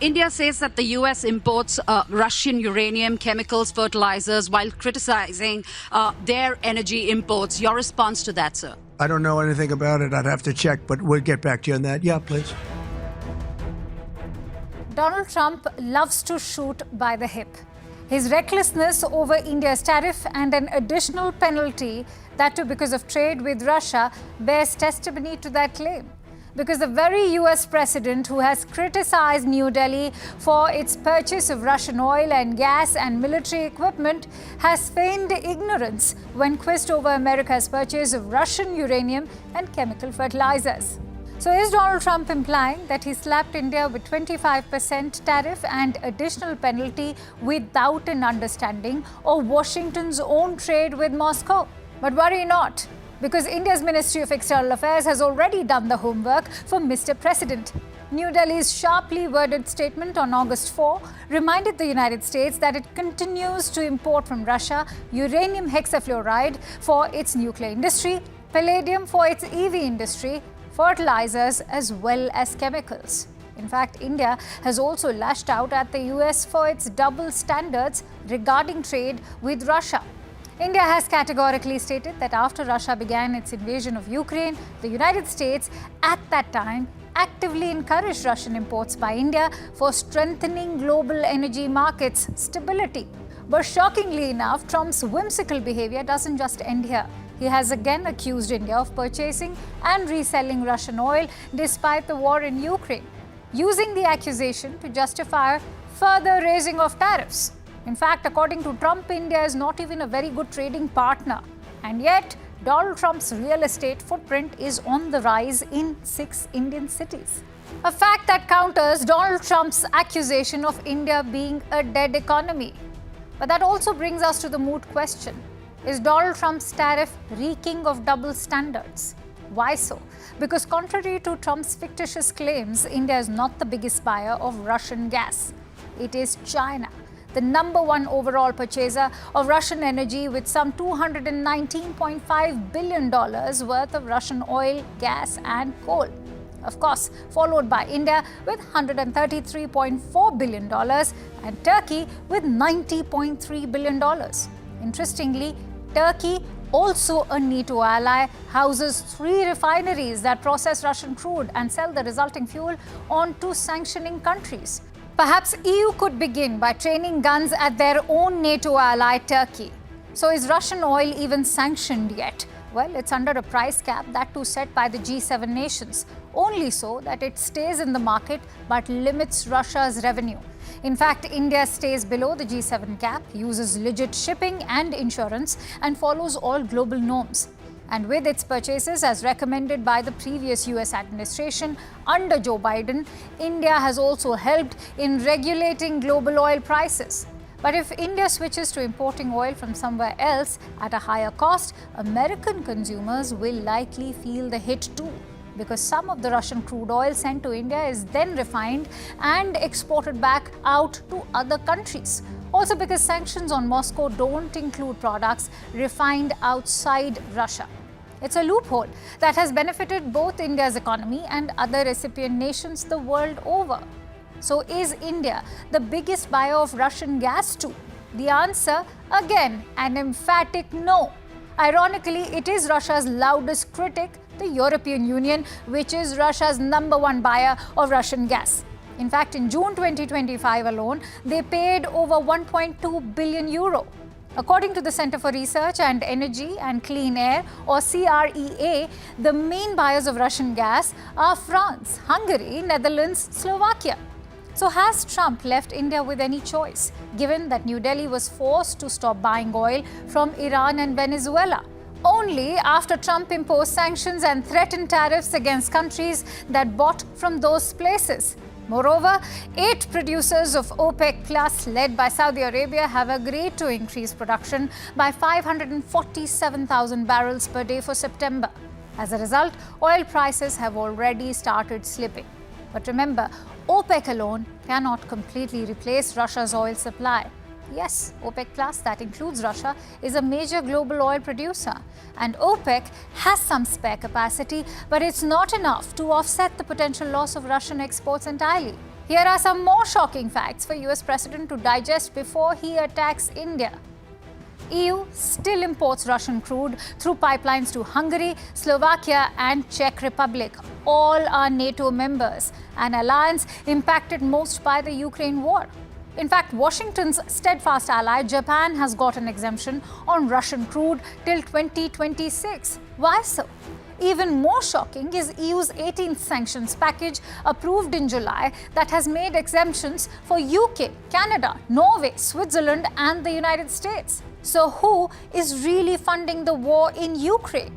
India says that the US imports Russian uranium, chemicals, fertilizers, while criticizing their energy imports. Your response to that, sir? I don't know anything about it. I'd have to check, but we'll get back to you on that. Yeah, please. Donald Trump loves to shoot by the hip. His recklessness over India's tariff and an additional penalty, that too because of trade with Russia, bears testimony to that claim. Because the very US president who has criticized New Delhi for its purchase of Russian oil and gas and military equipment has feigned ignorance when quizzed over America's purchase of Russian uranium and chemical fertilizers. So is Donald Trump implying that he slapped India with 25% tariff and additional penalty without an understanding of Washington's own trade with Moscow? But worry not, because India's Ministry of External Affairs has already done the homework for Mr. President. New Delhi's sharply worded statement on August 4 reminded the United States that it continues to import from Russia uranium hexafluoride for its nuclear industry, palladium for its EV industry, fertilizers as well as chemicals. In fact, India has also lashed out at the US for its double standards regarding trade with Russia. India has categorically stated that after Russia began its invasion of Ukraine, the United States at that time actively encouraged Russian imports by India for strengthening global energy markets' stability. But shockingly enough, Trump's whimsical behavior doesn't just end here. He has again accused India of purchasing and reselling Russian oil despite the war in Ukraine, using the accusation to justify further raising of tariffs. In fact, according to Trump, India is not even a very good trading partner. And yet, Donald Trump's real estate footprint is on the rise in 6 Indian cities. A fact that counters Donald Trump's accusation of India being a dead economy. But that also brings us to the moot question. Is Donald Trump's tariff reeking of double standards? Why so? Because contrary to Trump's fictitious claims, India is not the biggest buyer of Russian gas. It is China, the #1 overall purchaser of Russian energy, with some $219.5 billion worth of Russian oil, gas and coal. Of course, followed by India with $133.4 billion and Turkey with $90.3 billion. Interestingly, Turkey, also a NATO ally, houses 3 refineries that process Russian crude and sell the resulting fuel on to sanctioning countries. Perhaps EU could begin by training guns at their own NATO ally, Turkey. So is Russian oil even sanctioned yet? Well, it's under a price cap, that too set by the G7 nations, only so that it stays in the market but limits Russia's revenue. In fact, India stays below the G7 cap, uses legit shipping and insurance, and follows all global norms. And with its purchases as recommended by the previous US administration under Joe Biden, India has also helped in regulating global oil prices. But if India switches to importing oil from somewhere else at a higher cost, American consumers will likely feel the hit too, because some of the Russian crude oil sent to India is then refined and exported back out to other countries. Also because sanctions on Moscow don't include products refined outside Russia. It's a loophole that has benefited both India's economy and other recipient nations the world over. So is India the biggest buyer of Russian gas too? The answer, again, an emphatic no. Ironically, it is Russia's loudest critic, the European Union, which is Russia's #1 buyer of Russian gas. In fact, in June 2025 alone, they paid over €1.2 billion. According to the Center for Research and Energy and Clean Air, or CREA, the main buyers of Russian gas are France, Hungary, Netherlands, Slovakia. So has Trump left India with any choice, given that New Delhi was forced to stop buying oil from Iran and Venezuela? Only after Trump imposed sanctions and threatened tariffs against countries that bought from those places. Moreover, 8 producers of OPEC Plus, led by Saudi Arabia, have agreed to increase production by 547,000 barrels per day for September. As a result, oil prices have already started slipping. But remember, OPEC alone cannot completely replace Russia's oil supply. Yes, OPEC Plus, that includes Russia, is a major global oil producer. And OPEC has some spare capacity, but it's not enough to offset the potential loss of Russian exports entirely. Here are some more shocking facts for US President to digest before he attacks India. EU still imports Russian crude through pipelines to Hungary, Slovakia and Czech Republic. All are NATO members, an alliance impacted most by the Ukraine war. In fact, Washington's steadfast ally, Japan, has got an exemption on Russian crude till 2026. Why so? Even more shocking is EU's 18th sanctions package approved in July that has made exemptions for UK, Canada, Norway, Switzerland and the United States. So who is really funding the war in Ukraine?